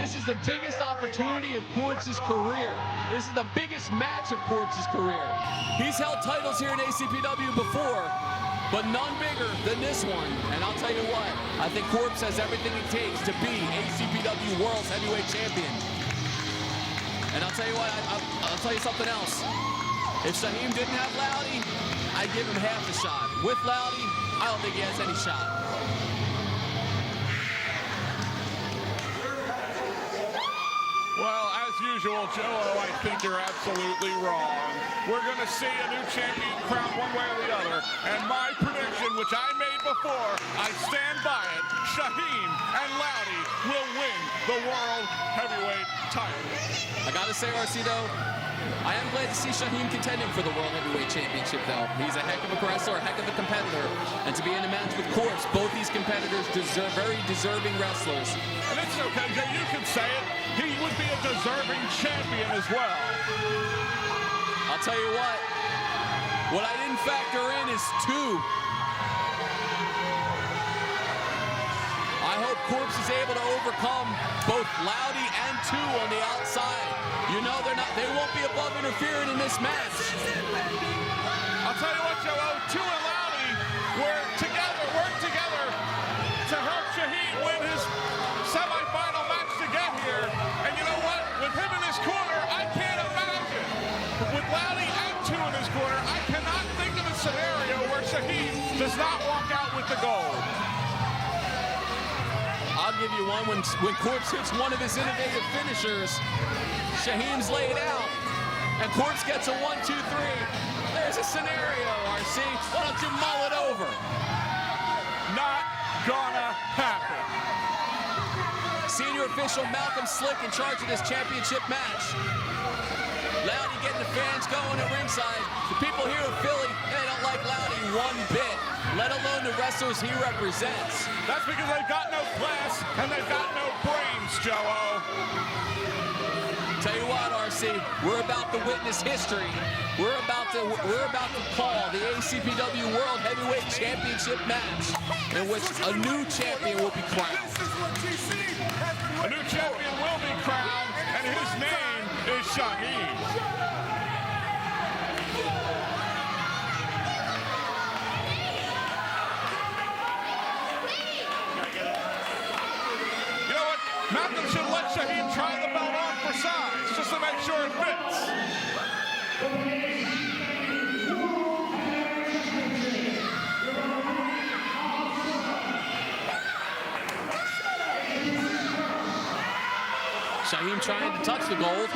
This is the biggest opportunity in Korpse's career. This is the biggest match of Korpse's career. He's held titles here in ACPW before, but none bigger than this one. And I'll tell you what, I think Korpse has everything it takes to be ACPW World's Heavyweight Champion. And I'll tell you what, I'll tell you something else. If Shaheem didn't have Loudy, I'd give him half a shot. With Loudy, I don't think he has any shot. Well, as usual, Joe, I think you're absolutely wrong. We're going to see a new champion crowned one way or the other. And my prediction, which I made before, I stand by it. Shaheem and Loudy will win the World Heavyweight title. I got to say, RC, though, I am glad to see Shaheem contending for the World Heavyweight Championship, though. He's a heck of a wrestler, a heck of a competitor. And to be in a match with Korpse, both these competitors very deserving wrestlers. And it's okay, Jay, you can say it. He would be a deserving champion as well. I'll tell you what I didn't factor in is two. I hope Korpse is able to overcome both Loudy and two on the outside. You know they won't be above interfering in this match. I'll tell you what, Joe, two and Loudy worked together to help Shaheem win his semifinal match to get here. And you know what? With him in his corner, I can't imagine. With Loudy and two in his corner, I cannot think of a scenario where Shaheem does not walk out with the gold. I'll give you one. When Korpse hits one of his innovative finishers, Shaheem's laid out, and Korpse gets a 1, 2, 3. There's a scenario, RC. Why don't you mull it over? Not gonna happen. Senior official Malcolm Slick in charge of this championship match. Loudy getting the fans going at ringside. The people here in Philly, they don't like Loudy one bit, let alone the wrestlers he represents. That's because they've got no class and they've got no brains, Joe. Tell you what, RC, we're about to witness history. We're about to call the ACPW World Heavyweight Championship match in which a new champion will be crowned. A new champion will be crowned, and his name is Shaheem. You know what? Malcolm should let Shaheem try the belt on for size, just to make sure it fits. Shaheem trying to touch the gold.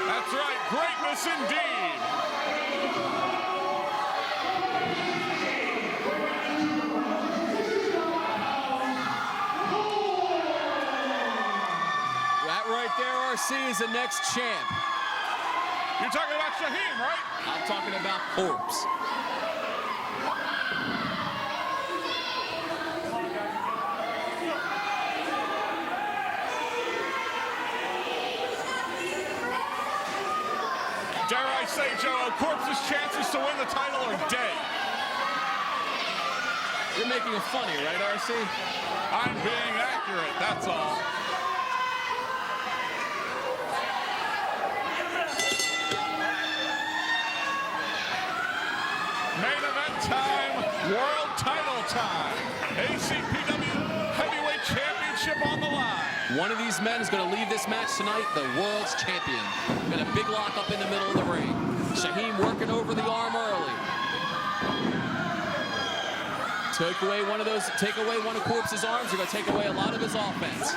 That's right, greatness indeed. RC is the next champ. You're talking about Shaheem, right? I'm talking about Korpse. Dare I say, Joe, Korpse's chances to win the title are dead. You're making it funny, right, RC? I'm being accurate, that's all. Main event time, world title time. ACPW Heavyweight Championship on the line. One of these men is going to leave this match tonight the world's champion. Got a big lock up in the middle of the ring. Shaheem working over the arm early. Take away one of Korpse's arms, you're going to take away a lot of his offense.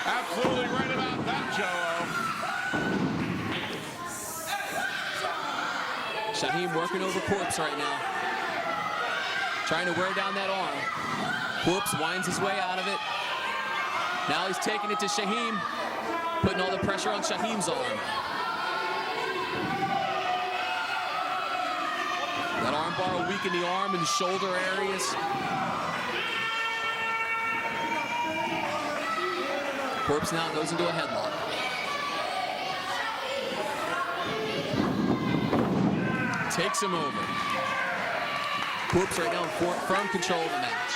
Absolutely right about that, Joe. Shaheem working over Korpse right now. Trying to wear down that arm. Korpse winds his way out of it. Now he's taking it to Shaheem, putting all the pressure on Shaheem's arm. bar will weaken the arm and the shoulder areas. Korpse now goes into a headlock. Takes him over. Korpse right now in firm control of the match.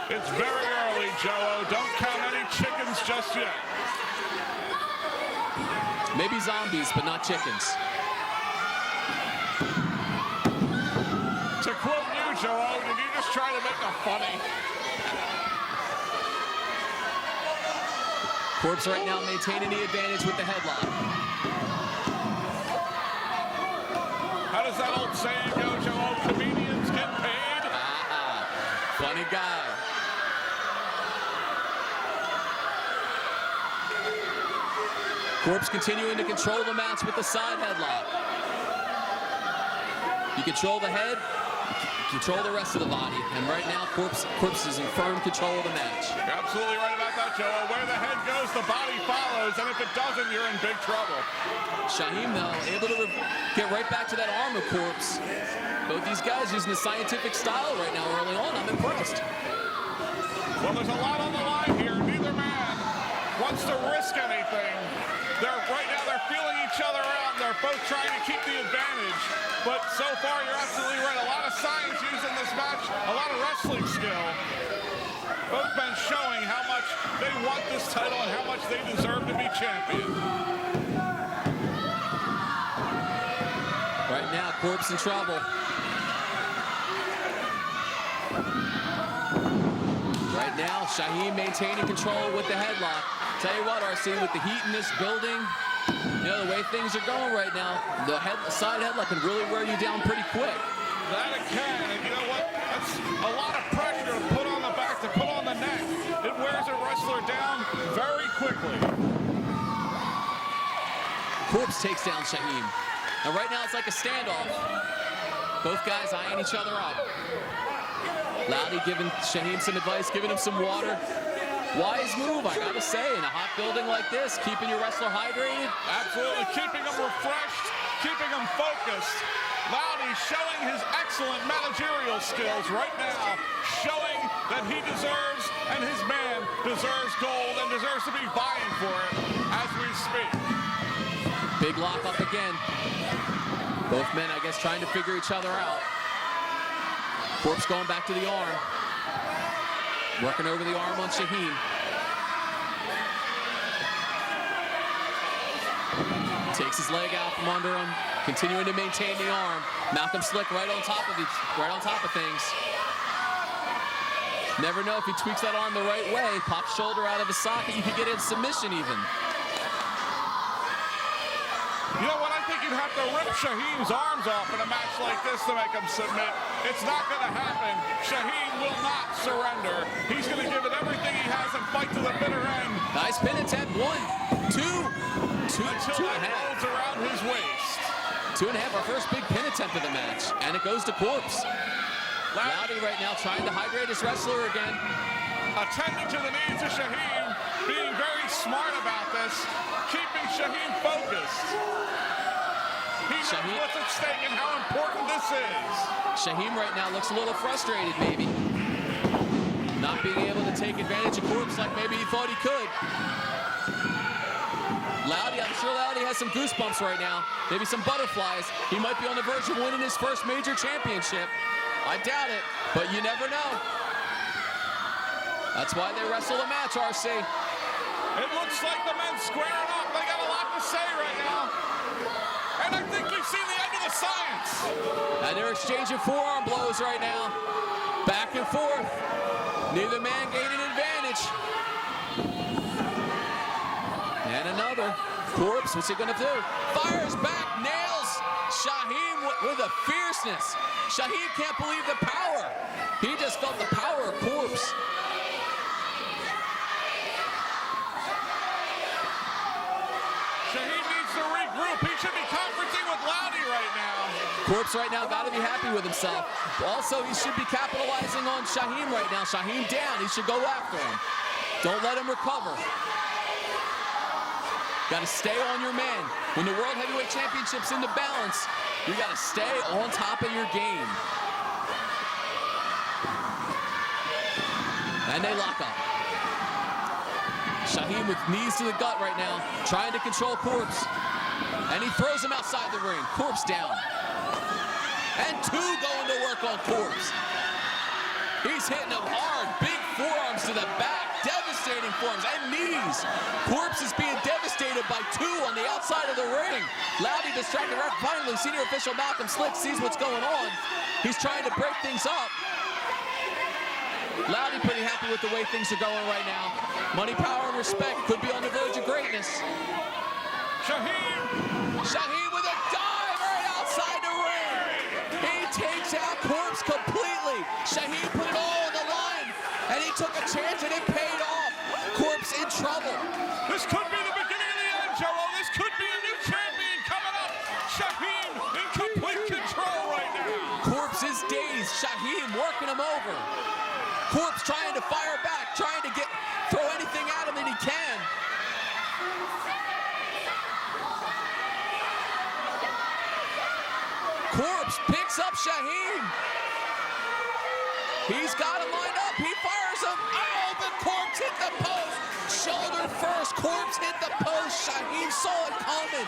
It's very early, Joe. Don't count any chickens just yet. Maybe zombies, but not chickens. To quote you, Joe, did you just try to make a funny? Korpse right now maintaining the advantage with the headlock. How does that old saying go, Joe? Comedians get paid? Funny guy. Korpse continuing to control the match with the side headlock. You control the head, you control the rest of the body. And right now, Korpse is in firm control of the match. You're absolutely right about that, Joe. Where the head goes, the body follows. And if it doesn't, you're in big trouble. Shaheem, though, able to get right back to that arm of Korpse. Both these guys using the scientific style right now early on. I'm impressed. Well, there's a lot on the line here. Neither man wants to risk anything. Right now they're feeling each other out. They're both trying to keep the advantage. But so far, you're absolutely right. A lot of science used in this match. A lot of wrestling skill. Both men showing how much they want this title and how much they deserve to be champion. Right now, Korpse in trouble. Right now, Shaheem maintaining control with the headlock. Tell you what, RC, with the heat in this building, you know, the way things are going right now, the side headlock can really wear you down pretty quick. That it can, and you know what? That's a lot of pressure to put on the back, to put on the neck. It wears a wrestler down very quickly. Korpse takes down Shaheem. And right now it's like a standoff. Both guys eyeing each other up. Loudy giving Shaheem some advice, giving him some water. Wise move, I gotta say, in a hot building like this, keeping your wrestler hydrated. Absolutely, keeping him refreshed, keeping him focused. Loudy showing his excellent managerial skills right now, showing that he deserves and his man deserves gold and deserves to be vying for it as we speak. Big lock up again. Both men, I guess, trying to figure each other out. Korpse going back to the arm. Working over the arm on Shaheem. Takes his leg out from under him, continuing to maintain the arm. Malcolm Slick right on top of things. Never know if he tweaks that arm the right way. Pops shoulder out of his socket, you could get in submission even. You know what? I think you'd have to rip Shaheem's arms off in a match like this to make him submit. It's not going to happen. Shaheem will not surrender. He's going to give it everything he has and fight to the bitter end. Nice pin attempt. 1, 2, 2, until 2 that and a half. rolls around his waist. 2 and a half, our first big pin attempt of the match. And it goes to Korpse. Loudy right now trying to hydrate his wrestler again. Attending to the needs of Shaheem, being very smart about this, keeping Shaheem focused. He knows what's at stake and how important this is. Shaheem right now looks a little frustrated, maybe. Not being able to take advantage of Korpse like maybe he thought he could. Loudy, I'm sure Loudy has some goosebumps right now. Maybe some butterflies. He might be on the verge of winning his first major championship. I doubt it, but you never know. That's why they wrestle the match, RC. It looks like the men squaring up. They got a lot to say right now. And I think we've seen the end of the science. And they're exchanging forearm blows right now. Back and forth. Neither man gaining advantage. And another. Korpse, what's he gonna do? Fires back, nails Shaheem with a fierceness. Shaheem can't believe the power. He just felt the power of Korpse. Shaheem needs to regroup. He should be conferencing with Loudy right now. Korpse right now got to be happy with himself. Also, he should be capitalizing on Shaheem right now. Shaheem down. He should go after him. Don't let him recover. Got to stay on your man. When the World Heavyweight Championship's in the balance, you got to stay on top of your game. And they lock up. Shaheem with knees to the gut right now, trying to control Korpse. And he throws him outside the ring. Korpse down. And two going to work on Korpse. He's hitting him hard. Big forearms to the back. Devastating forearms and knees. Korpse is being devastated by two on the outside of the ring. Loudy distracted ref. Finally, senior official Malcolm Slick sees what's going on. He's trying to break things up. Loudy pretty happy with the way things are going right now. Money, power, and respect could be on the verge of greatness. Shaheem with a dive right outside the ring. He takes out Korpse completely. Shaheem put it all on the line, and he took a chance, and it paid off. Korpse in trouble. This could be the beginning of the end, Joe. This could be a new champion coming up. Shaheem in complete control right now. Korpse is dazed. Shaheem working him over. Korpse trying to fire back, trying to throw anything at him that he can. Korpse picks up Shaheem. He's got him lined up. He fires him. Oh, but Korpse hit the post. Shoulder first. Korpse hit the post. Shaheem saw it coming.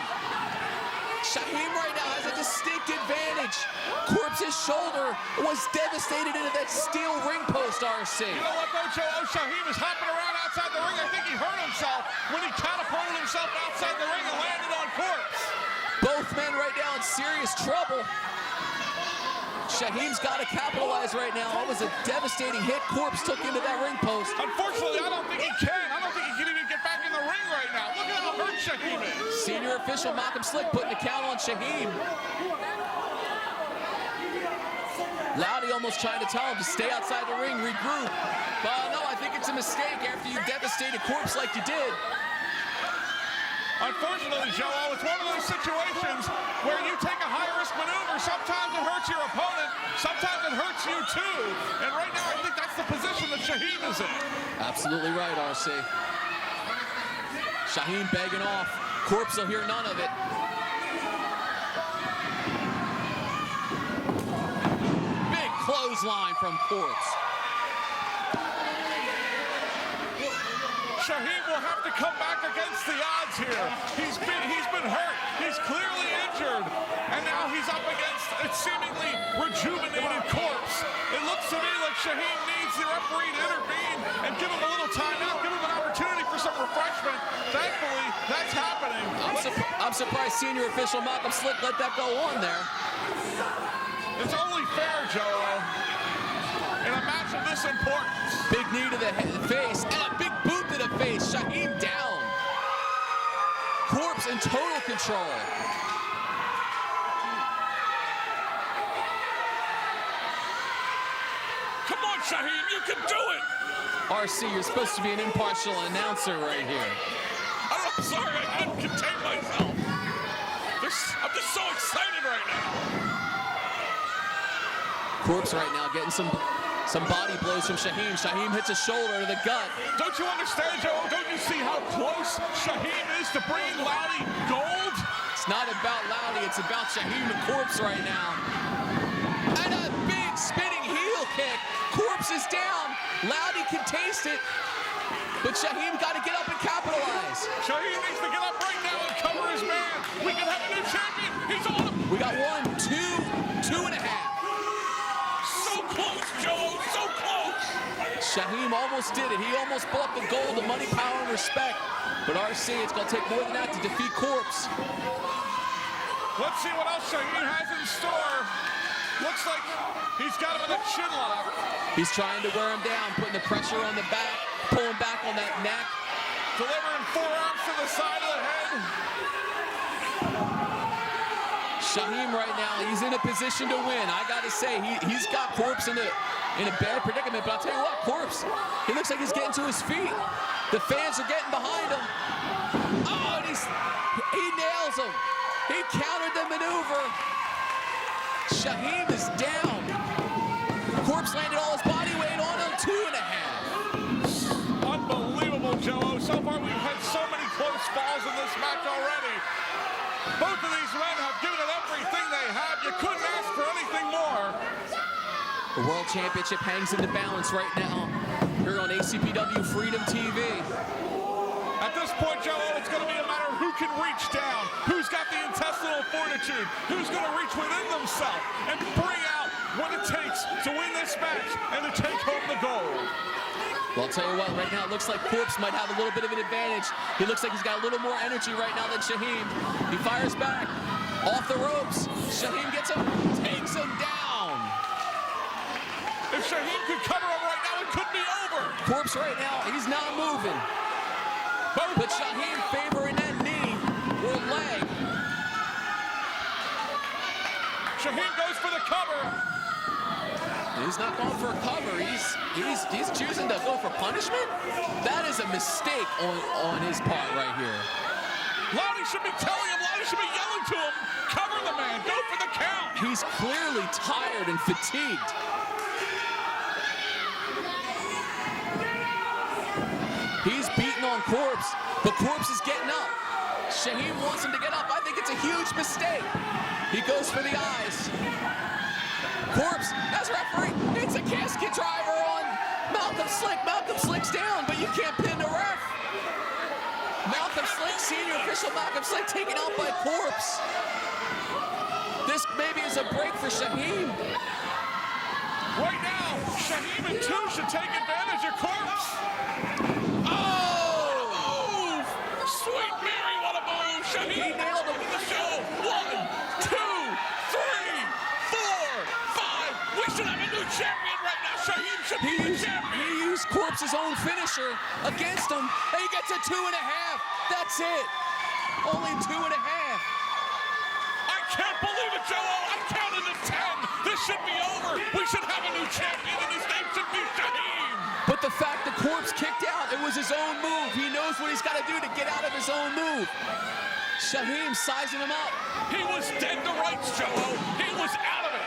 Shaheem right now has a distinct advantage. Korpse's shoulder was devastated into that steel ring post, RC. You know what, though, Joe? Shaheem is hopping around outside the ring. I think he hurt himself when he catapulted himself outside the ring and landed on Korpse. Both men right now in serious trouble. Shaheem's got to capitalize right now. That was a devastating hit Korpse took into that ring post. Unfortunately, I don't think he can. I don't think he can even get back in the ring right now. Look at how hurt Shaheem is. Senior official Malcolm Slick putting the count on Shaheem. Loudy almost trying to tell him to stay outside the ring, regroup. But no, I think it's a mistake after you devastated Korpse like you did. Unfortunately, Joe, it's one of those situations where you take a high-risk maneuver. Sometimes it hurts your opponent. Sometimes it hurts you, too. And right now, I think that's the position that Shaheem is in. Absolutely right, RC. Shaheem begging off. Korpse will hear none of it. Big clothesline from Korpse. Shaheem will have to come back against the odds here. He's been hurt. He's clearly injured. And now he's up against a seemingly rejuvenated Korpse. It looks to me like Shaheem needs the referee to intervene and give him a little timeout, give him an opportunity for some refreshment. Thankfully, that's happening. I'm surprised senior official Malcolm Slick let that go on there. It's only fair, Joe, in a match of this importance. Big knee to the face and a big boot to the face. Shaheem down. Korpse in total control. Come on, Shaheem, you can do it. RC, you're supposed to be an impartial announcer right here. I'm sorry, I couldn't contain myself. I'm just so excited right now. Korpse right now getting some body blows from Shaheem. Shaheem hits a shoulder to the gut. Don't you understand, Joe? Don't you see how close Shaheem is to bringing Loudy gold? It's not about Loudy, it's about Shaheem and Korpse right now. And a big spinning heel kick. Korpse is down. Loudy can taste it. But Shaheem got to get up and capitalize. Shaheem needs to get up right now and cover his man. We can have a new champion. He's on him. We got 1, 2, 2.5. So close, Joe. So close. Shaheem almost did it. He almost bought the gold, the money, power, and respect. But RC, it's going to take more than that to defeat Korpse. Let's see what else Shaheem has in store. Looks like he's got him in a chin lock. He's trying to wear him down, putting the pressure on the back, pulling back on that neck. Delivering forearms to the side of the head. Shaheem right now, he's in a position to win. I got to say, he's got Korpse in a bad predicament. But I'll tell you what, Korpse, he looks like he's getting to his feet. The fans are getting behind him. Oh, and he nails him. He countered the maneuver. Shaheem is down. Korpse landed all his body weight on him, 2.5. Unbelievable, Joe. So far, we've had so many close falls in this this match already. Both of these men have given it everything they have. You couldn't ask for anything more. The World Championship hangs in the balance right now here on ACPW Freedom TV. At this point, Joe, it's going to be a matter of who can reach down, who's got the intestinal fortitude, who's going to reach within themselves and bring out what it takes to win this match and to take home the gold. Well, I'll tell you what, right now it looks like Korpse might have a little bit of an advantage. He looks like he's got a little more energy right now than Shaheem. He fires back, off the ropes. Shaheem gets him, takes him down. If Shaheem could cover him right now, it could be over. Korpse right now, he's not moving. But Shaheem favoring that knee or leg. Shaheem goes for the cover. He's not going for a cover. He's choosing to go for punishment. That is a mistake on his part right here. Loudy should be telling him, Loudy should be yelling to him, cover the man, go for the count. He's clearly tired and fatigued. He's beating on Korpse, but Korpse is getting up. Shaheem wants him to get up. I think it's a huge mistake. He goes for the eyes. Korpse, as referee, it's a casket driver on Malcolm Slick. Malcolm Slick's down, but you can't pin the ref. Malcolm Slick, senior official Malcolm Slick, taken out by Korpse. This maybe is a break for Shaheem. Right now, Shaheem and two should take advantage of Korpse. Oh! Sweet Mary, what a move! Shaheem nailed him with the show. 1, 2, 3, 4, 5. We should have a new champion right now. Shaheem should be the champion. He used Korpse's own finisher against him, and he gets a 2.5. That's it. Only 2.5. I can't believe it, Joe. I counted to 10. This should be over. We should have a new champion, and his name should be Shaheem. But the fact that Korpse kicked out, it was his own move. He knows what he's got to do to get out of his own move. Shaheem sizing him up. He was dead to rights, Joe. He was out of it.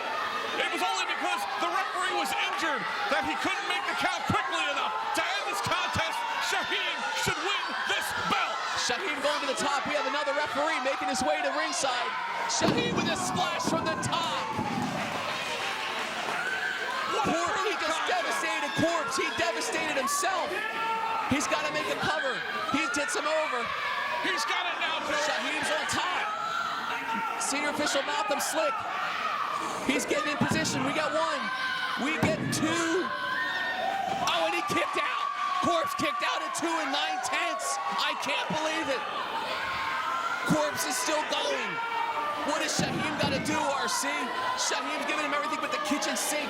It was only because the referee was injured that he couldn't make the count quickly enough to end this contest. Shaheem should win this belt. Shaheem going to the top. We have another referee making his way to ringside. Shaheem with a splash from the top. He just devastated Korpse. He devastated himself. He's got to make a cover. He gets him over. He's got it now, Joe. Shaheem's on top. Senior official Malcolm Slick. He's getting in position. We got 1. We get 2. Oh, and he kicked out. Korpse kicked out at 2 9/10. I can't believe it. Korpse is still going. What has Shaheem got to do, RC? Shaheem's giving him everything but the kitchen sink.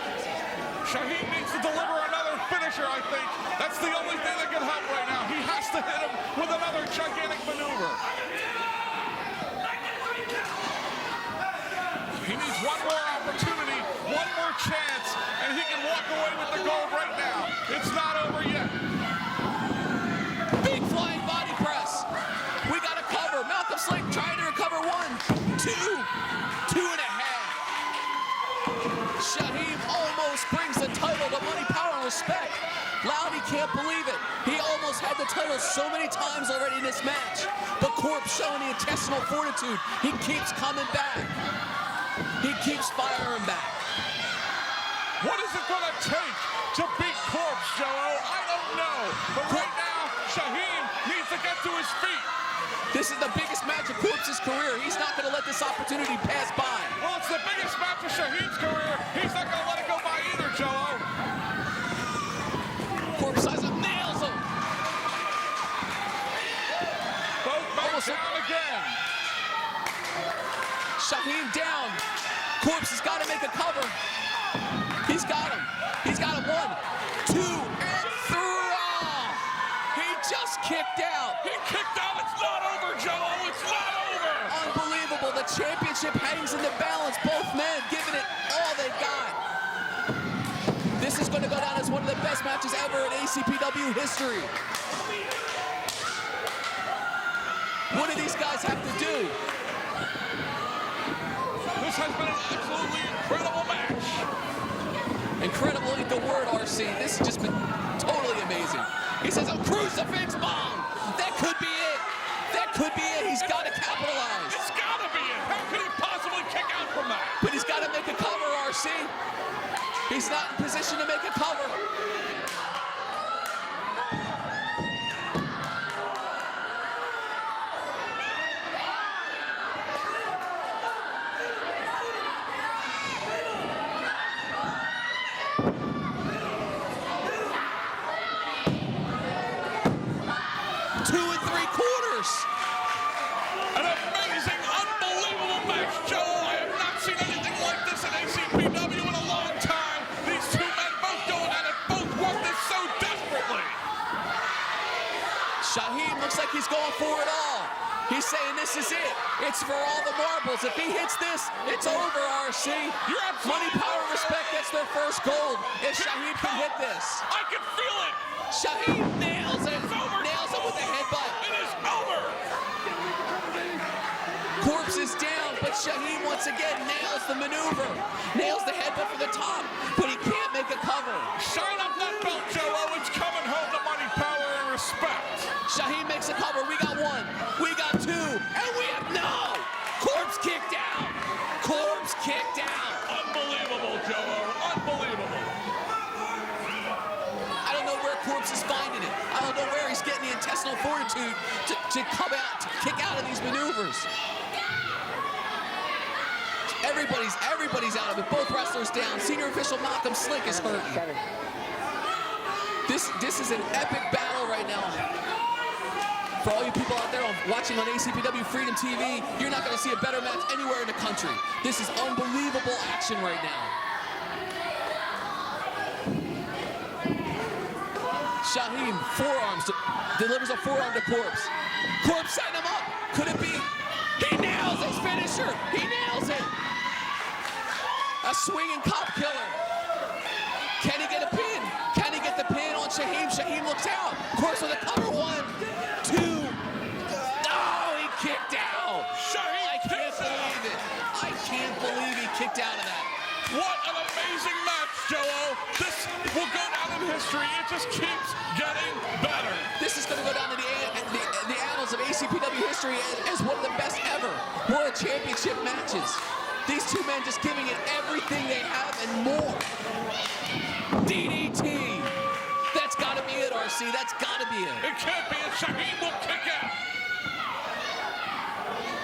Shaheem needs to deliver another finisher, I think. That's the only thing that can help right now. He has to hit him with another gigantic maneuver. He needs one more opportunity, one more chance, and he can walk away with the gold right now. It's not over yet. Big flying body press. We got to cover. Malcolm Slick trying to recover 1, 2, 2.5. Shaheem almost brings the title to Money, Power, and Respect. Loudy can't believe it. He almost had the title so many times already in this match. But Korpse showing the intestinal fortitude. He keeps coming back. He keeps firing back. What is it going to take to beat Korpse, Joe? I don't know. But right now, Shaheem needs to get to his feet. This is the biggest match of Korpse's career. He's not going to let this opportunity pass by. Well, it's the biggest match of Shaheem's career. He's not going to let it go by either, Joe. Korpse size up, nails him. Both men down again. Shaheem down. Korpse has got to make a cover. He's got him. He's got him 1, 2, and 3. He just kicked out. He kicked out. It's not over, Joe. It's not over. Unbelievable. The championship hangs in the balance. Both men giving it all they got. This is going to go down as one of the best matches ever in ACPW history. What do these guys have to do? This has been an absolutely incredible match. Incredible ain't the word, RC. This has just been totally amazing. He says a crucifix bomb. That could be it. That could be it. He's got to capitalize. It's got to be it. How could he possibly kick out from that? But he's got to make a cover, RC. He's not in position to make a cover. An amazing, unbelievable match, Joe. I have not seen anything like this in ACPW in a long time. These two men both going at it, both want this so desperately. Shaheem looks like he's going for it all. He's saying this is it. It's for all the marbles. If he hits this, it's over, RC. Money, power, respect, that's their first gold. If Shaheem can hit this. I can feel it. Shaheem nails it. It's over. Nails it with a headbutt. It is over. Korpse is down, but Shaheem once again nails the maneuver. Nails the headbutt for the top, but he can't make a cover. Shine up that belt, Joe. It's coming home to money, power, and respect. Shaheem makes a cover. We got one. We got two. And we have no. Korpse kicked out. Korpse kicked out. Unbelievable, Joe. Unbelievable. I don't know where Korpse is finding it. I don't know where he's getting the intestinal fortitude to come out, to kick out of these maneuvers. Everybody's out of it. Both wrestlers down. Senior official Malcolm Slick is hurting. This is an epic battle right now. For all you people out there watching on ACPW Freedom TV, you're not going to see a better match anywhere in the country. This is unbelievable action right now. Shaheem delivers a forearm to Korpse. Korpse setting him up. Could it be? He nails his finisher. He nails it. A swinging cop killer. Can he get a pin? Can he get the pin on Shaheem? Shaheem looks out. Korpse with a cover. 1, 2. Oh, he kicked out. Shaheem, I can't believe it. I can't believe he kicked out of that. What an amazing match, Joe. This will go down in history. It just keeps getting better. This is going to go down to the annals of ACPW history as one of the best ever World Championship matches. These two men just giving it everything they have and more. DDT. That's got to be it, RC. That's got to be it. It can't be it. Shaheem will kick out.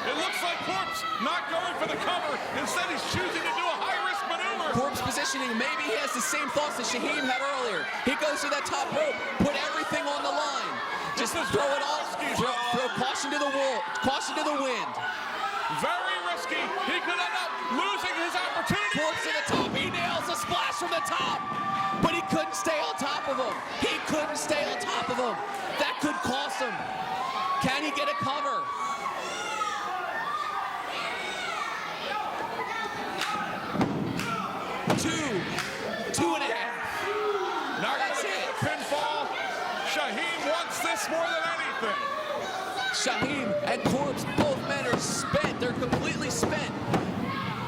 It looks like Korpse not going for the cover. Instead, he's choosing to do a high-risk maneuver. Korpse positioning. Maybe he has the same thoughts that Shaheem had earlier. He goes to that top rope, put everything on the line. Just throw it all. Throw caution to the wall. Caution to the wind. Very risky. He could end up losing his opportunity. Korpse to the top. He nails a splash from the top. But he couldn't stay on top of him. He couldn't stay on top of him. That could cost him. Can he get a cover? Two and a half. Not That's gonna it. get the pinfall. Shaheem wants this more than anything. Shaheem and Korpse, both men are spent. They're completely spent.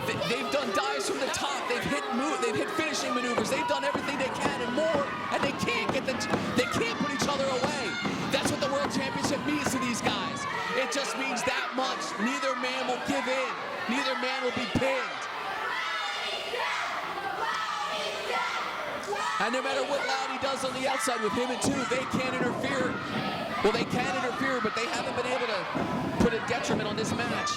They've done dives from the top. They've hit finishing maneuvers. They've done everything they can and more, and they can't put each other away. That's what the World Championship means to these guys. It just means that much. Neither man will give in. Neither man will be pinned. And no matter what Loudy does on the outside with him and two, they can't interfere. Well, they can interfere, but they haven't been able to put a detriment on this match.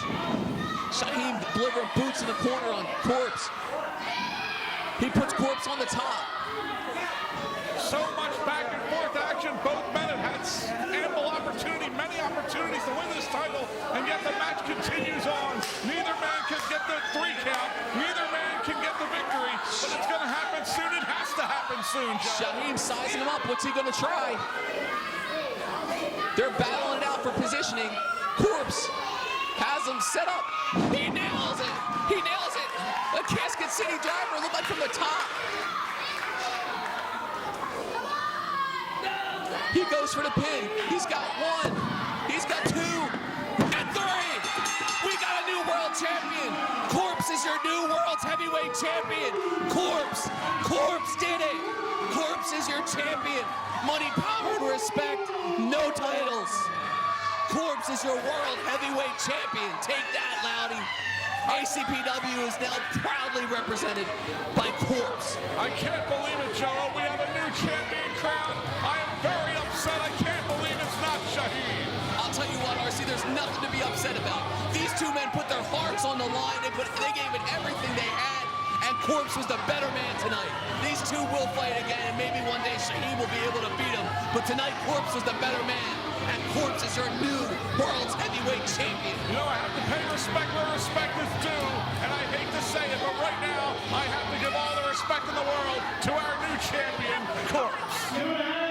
Shaheem delivering boots in the corner on Korpse. He puts Korpse on the top. So much back and forth action. Both men have had ample opportunity, many opportunities to win this title, and yet the match continues on. Neither man can get the 3 count. Neither man can get the victory, but it's going to happen soon. It has to happen soon, Joe. Shaheem sizing him up. What's he going to try? They're battling it out for positioning. Korpse has him set up. He nails it. He nails it. A Casket City driver looked like from the top. He goes for the pin. He's got 1. He's got 2. And 3. We got a new world champion. Korpse is your new world's heavyweight champion. Korpse. Korpse did it. Korpse is your champion. Money, power, and respect. No titles. Korpse is your world heavyweight champion. Take that, Loudy. ACPW is now proudly represented by Korpse. I can't believe it, Joe. We have a new champion crowned. I am very upset. I can't believe it's not Shaheem. I'll tell you what, RC, there's nothing to be upset about. These two men put their hearts on the line. They gave it everything they had, and Korpse was the better man tonight. These two will fight again, and maybe one day Shaheem will be able to beat him. But tonight, Korpse was the better man, and Korpse is your new world's heavyweight champion. You know, I have to pay respect where respect is due, and I hate to say it, but right now, I have to give all the respect in the world to our new champion, Korpse.